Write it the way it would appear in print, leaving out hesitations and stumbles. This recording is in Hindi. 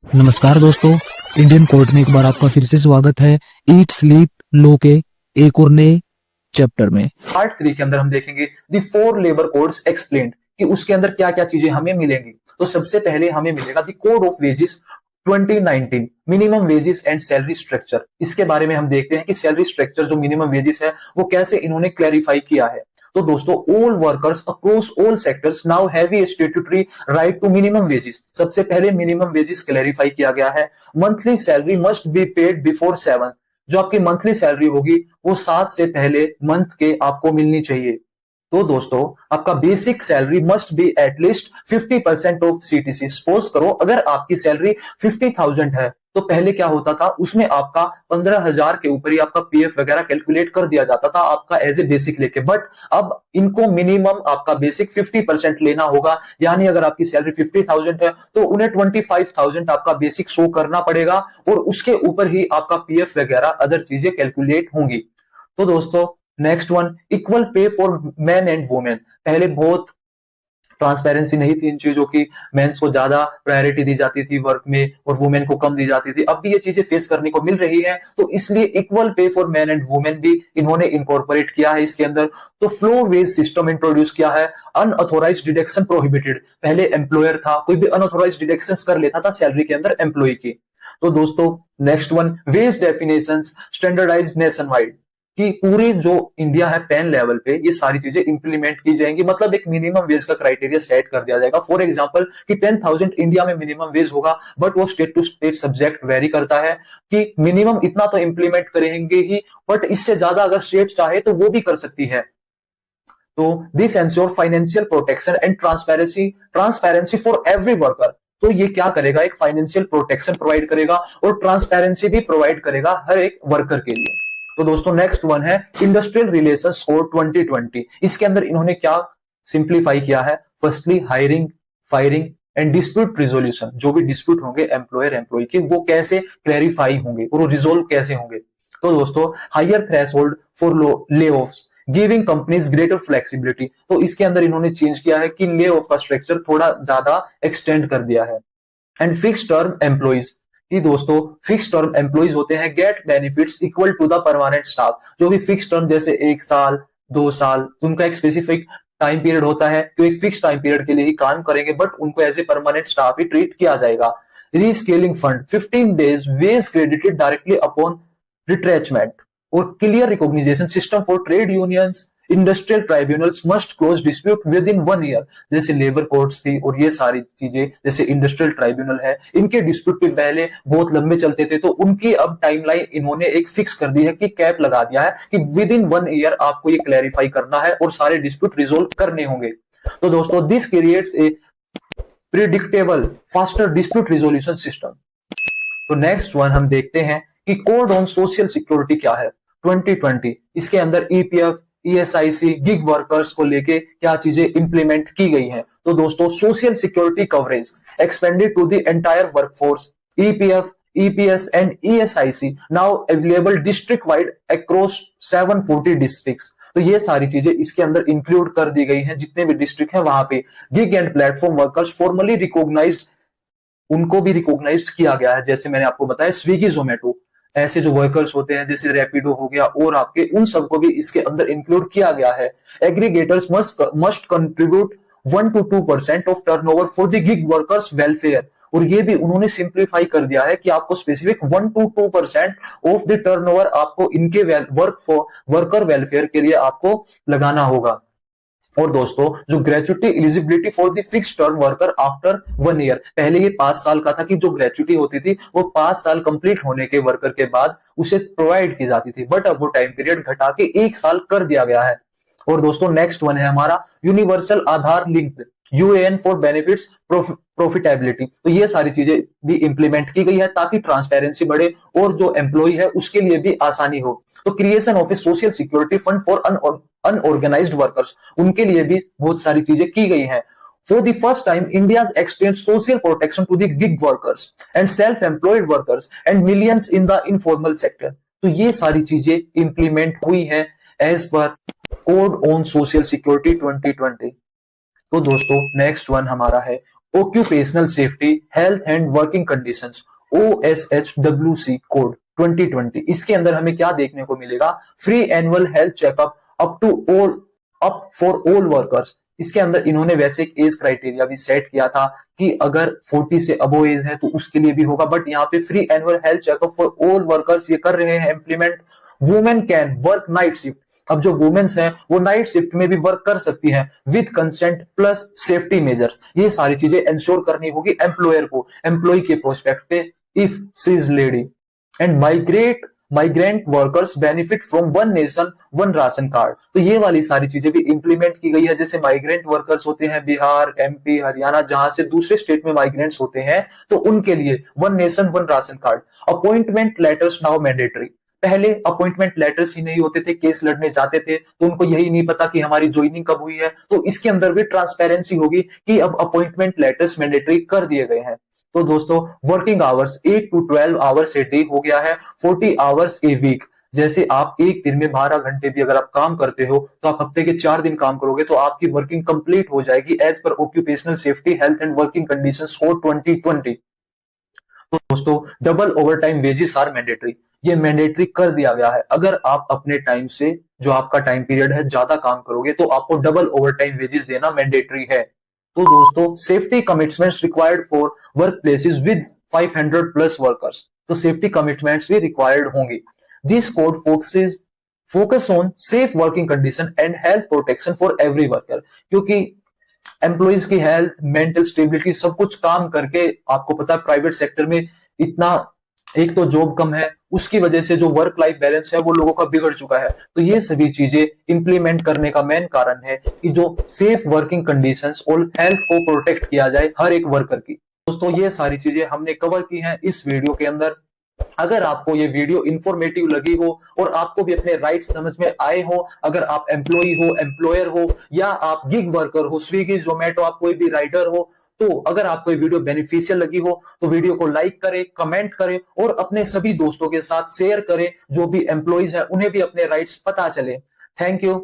नमस्कार दोस्तों, इंडियन कोर्ट में एक बार आपका फिर से स्वागत है ईट स्लीप लो के एक और नए चैप्टर में। पार्ट 3 के अंदर हम देखेंगे दी 4 लेबर कोड्स एक्सप्लेन्ड कि उसके अंदर क्या क्या चीजें हमें मिलेंगी। तो सबसे पहले हमें मिलेगा the code of wages 2019 minimum wages and salary structure. इसके बारे में हम देखते हैं कि सैलरी स्ट्रक्चर जो मिनिमम वेजेस है वो कैसे इन्होंने क्लैरिफाई किया है। तो दोस्तों, all workers across all sectors now have a statutory right to minimum wages. सबसे पहले मिनिमम वेजेस क्लैरिफाई किया गया है। Monthly salary must be paid before 7, जो आपकी मंथली सैलरी होगी वो 7 से पहले मंथ के आपको मिलनी चाहिए। तो दोस्तों, आपका basic salary must be at least 50% of CTC. Suppose करो अगर आपकी सैलरी 50,000 है तो पहले क्या होता था, उसमें आपका 15,000 के ऊपर ही आपका पीएफ वगैरह कैलकुलेट कर दिया जाता था आपका एज ए बेसिक लेके। बट अब इनको मिनिमम आपका बेसिक 50% लेना होगा, यानी अगर आपकी सैलरी 50,000 है तो उन्हें 25,000 आपका बेसिक शो करना पड़ेगा और उसके ऊपर ही आपका पीएफ वगैरह अदर चीजें कैलकुलेट होंगी। तो दोस्तों, next one, equal pay for man and women. पहले बहुत ट्रांसपेरेंसी नहीं थी इन चीजों की, मेंस को ज्यादा प्रायोरिटी दी जाती थी वर्क में और वुमेन को कम दी जाती थी। अब भी ये चीजें फेस करने को मिल रही है, तो इसलिए equal pay for man and women भी इन्होंने इनकॉर्पोरेट किया है इसके अंदर। तो फ्लोर वेज सिस्टम इंट्रोड्यूस किया है। Unauthorise deduction prohibited. पहले एम्प्लॉयर था, कोई भी अनऑथोराइज डिडक्शन कर लेता था सैलरी के अंदर एम्प्लॉय की। तो दोस्तों, next one, wage definitions standardise nationwide, कि पूरी जो इंडिया है पैन लेवल पे ये सारी चीजें इंप्लीमेंट की जाएंगी। मतलब एक मिनिमम वेज का क्राइटेरिया सेट कर दिया जाएगा। फॉर एग्जांपल कि 10,000 इंडिया में मिनिमम वेज होगा, बट वो state to state subject vary करता है कि मिनिमम इतना तो इंप्लीमेंट करेंगे ही, बट इससे ज्यादा अगर स्टेट चाहे तो वो भी कर सकती है। तो this ensure financial protection and transparency for every worker. तो ये क्या करेगा, एक फाइनेंशियल प्रोटेक्शन प्रोवाइड करेगा और ट्रांसपेरेंसी भी प्रोवाइड करेगा हर एक वर्कर के लिए। तो दोस्तों, नेक्स्ट वन है इंडस्ट्रियल रिलेशंस कोड 2020। इसके अंदर इन्होंने क्या सिंप्लीफाई किया है, firstly hiring, firing and dispute resolution. जो भी डिस्प्यूट होंगे एम्प्लॉयर एम्प्लॉय के, वो कैसे क्लैरिफाई होंगे और वो रिजोल्व कैसे होंगे। तो दोस्तों, हायर थ्रेशोल्ड फॉर ले offs giving companies greater flexibility. तो इसके अंदर इन्होंने चेंज किया है कि ले ऑफ का स्ट्रक्चर थोड़ा ज्यादा एक्सटेंड कर दिया है। एंड फिक्स टर्म एम्प्लॉइज, कि दोस्तों फिक्स टर्म एम्प्लॉइज होते हैं get benefits equal to the permanent staff. जो भी फिक्स टर्म जैसे 1 साल 2 साल, उनका एक स्पेसिफिक टाइम पीरियड होता है, तो एक फिक्स टाइम पीरियड के लिए ही काम करेंगे, बट उनको एज ए परमानेंट स्टाफ ही ट्रीट किया जाएगा। Reskilling fund 15 days wage credited directly upon retrenchment और clear recognition system for trade unions. Industrial tribunals must close dispute with in 1 year. जैसे लेबर कोर्ट्स थी और ये सारी चीजें, जैसे इंडस्ट्रियल ट्राइब्यूनल है, इनके डिस्प्यूट भी पहले बहुत लंबे चलते थे, तो उनकी अब टाइमलाइन इन्होंने एक फिक्स कर दी है कि कैप लगा दिया है कि विद इन 1 ईयर आपको ये क्लैरिफाई करना है और सारे डिस्प्यूट रिजोल्व करने होंगे। तो दोस्तों, this creates a predictable faster dispute resolution system. तो नेक्स्ट वन हम देखते हैं कि कोड ऑन सोशल सिक्योरिटी क्या है 2020। इसके अंदर ईपीएफ, ईएसआईसी, गिग वर्कर्स को लेके क्या चीजें इंप्लीमेंट की गई हैं। तो दोस्तों, social security coverage expanded to the entire workforce, EPF, EPS and ESIC now available district wide across 740 districts. तो ये सारी चीजें इसके अंदर इंक्लूड कर दी गई हैं, जितने भी डिस्ट्रिक्ट हैं वहां पे। Gig and platform workers formally recognised, उनको भी रिकॉग्नाइज्ड किया गया है। जैसे मैंने आपको बताया स्विगी जोमेटो, ऐसे जो वर्कर्स होते हैं जैसे रैपिडो हो गया और आपके, उन सबको भी इसके अंदर इंक्लूड किया गया है। Aggregators must contribute 1 to 2% of turnover for the gig workers welfare. और ये भी उन्होंने सिंप्लीफाई कर दिया है कि आपको specific 1 to 2% of the turnover आपको इनके वर्कर वेलफेयर के लिए आपको लगाना होगा। और दोस्तों, जो gratuity eligibility for the fix term worker after 1 year, पहले ये 5 साल का था कि जो ग्रेचुटी होती थी वो 5 साल कंप्लीट होने के वर्कर के बाद उसे प्रोवाइड की जाती थी, बट अब वो टाइम पीरियड घटा के 1 साल कर दिया गया है। और दोस्तों, नेक्स्ट वन है हमारा universal Aadhaar linked UAN for benefits profitability. तो ये सारी चीजें भी इंप्लीमेंट की गई है ताकि ट्रांसपेरेंसी बढ़े और जो एम्प्लॉय है उसके लिए भी आसानी हो। तो creation of A social security fund for unorganised workers, उनके लिए भी बहुत सारी चीजें की गई हैं। For the first time, India's extends social protection to the gig workers and self-employed workers and millions in the informal sector. तो ये सारी चीजें इंप्लीमेंट हुई हैं as per code on social security 2020। तो दोस्तों, नेक्स्ट वन हमारा है occupational safety health and working conditions OSHWC code 2020। इसके अंदर हमें क्या देखने को मिलेगा? Free annual health checkup up for all workers. इसके अंदर इन्होंने वैसे एक एज क्राइटेरिया भी सेट किया था कि अगर 40 से अबो एज है तो उसके लिए भी होगा, बट यहाँ पे free annual health checkup for all workers ये कर रहे हैं implement. Women can work night shift. अब जो वुमेन्स हैं वो नाइट शिफ्ट में भी वर्क कर सकती हैं with consent plus safety measures. ये सारी चीजें इंश्योर करनी होगी एम्प्लॉयर को एम्प्लॉय के प्रोस्पेक्ट पे। If she is lady and migrant workers benefit from one nation one ration card. तो ये वाली सारी चीजें भी इंप्लीमेंट की गई है। जैसे माइग्रेंट वर्कर्स होते हैं बिहार, MP, हरियाणा, जहां से दूसरे स्टेट में माइग्रेंट्स होते हैं, तो उनके लिए one nation one ration card. Appointment letters now mandatory. पहले अपॉइंटमेंट लेटर्स ही नहीं होते थे, केस लड़ने जाते थे तो उनको यही नहीं पता कि हमारी ज्वाइनिंग कब हुई है। तो इसके अंदर भी ट्रांसपेरेंसी होगी कि अब अपॉइंटमेंट लेटर्स मैंडेटरी कर दिए गए हैं। तो दोस्तों working hours 8 to 12 hours a day हो गया है, 40 आवर्स ए वीक। जैसे आप एक दिन में 12 घंटे भी अगर आप काम करते हो तो आप हफ्ते के 4 दिन काम करोगे तो आपकी वर्किंग कंप्लीट हो जाएगी as per occupational safety health and working conditions code 2020। तो दोस्तों double over time wages are mandatory. ये मैंडेटरी कर दिया गया है। अगर आप अपने टाइम से जो आपका टाइम पीरियड है ज्यादा काम करोगे तो आपको डबल ओवर टाइम वेजेस देना मैंडेटरी है। तो दोस्तों safety commitments required for work places with 500 plus workers. तो सेफ्टी कमिटमेंट्स भी रिक्वायर्ड होंगे। This code focus on safe working condition and health protection for every worker. क्योंकि एम्प्लॉइज की हेल्थ, मेंटल स्टेबिलिटी सब कुछ काम करके, आपको पता है प्राइवेट सेक्टर में इतना, एक तो जॉब कम है, उसकी वजह से जो वर्क लाइफ बैलेंस है वो लोगों का बिगड़ चुका है। तो ये सभी चीजें इंप्लीमेंट करने का मेन कारण है कि जो सेफ वर्किंग कंडीशंस और हेल्थ को प्रोटेक्ट किया जाए हर एक वर्कर की। दोस्तों ये सारी चीजें हमने कवर की हैं इस वीडियो के अंदर। अगर आपको ये वीडियो इंफॉर्मेटिव लगी हो और आपको भी अपने राइट्स समझ में आए हो, अगर आप एम्प्लॉई हो, एम्प्लॉयर हो, या आप गिग वर्कर हो, स्विगी, जोमेटो, आप कोई भी राइडर हो, तो अगर आपको ये वीडियो बेनिफिशियल लगी हो तो वीडियो को लाइक करें, कमेंट करें और अपने सभी दोस्तों के साथ शेयर करें। जो भी एम्प्लॉइज हैं उन्हें भी अपने राइट्स पता चले। Thank you.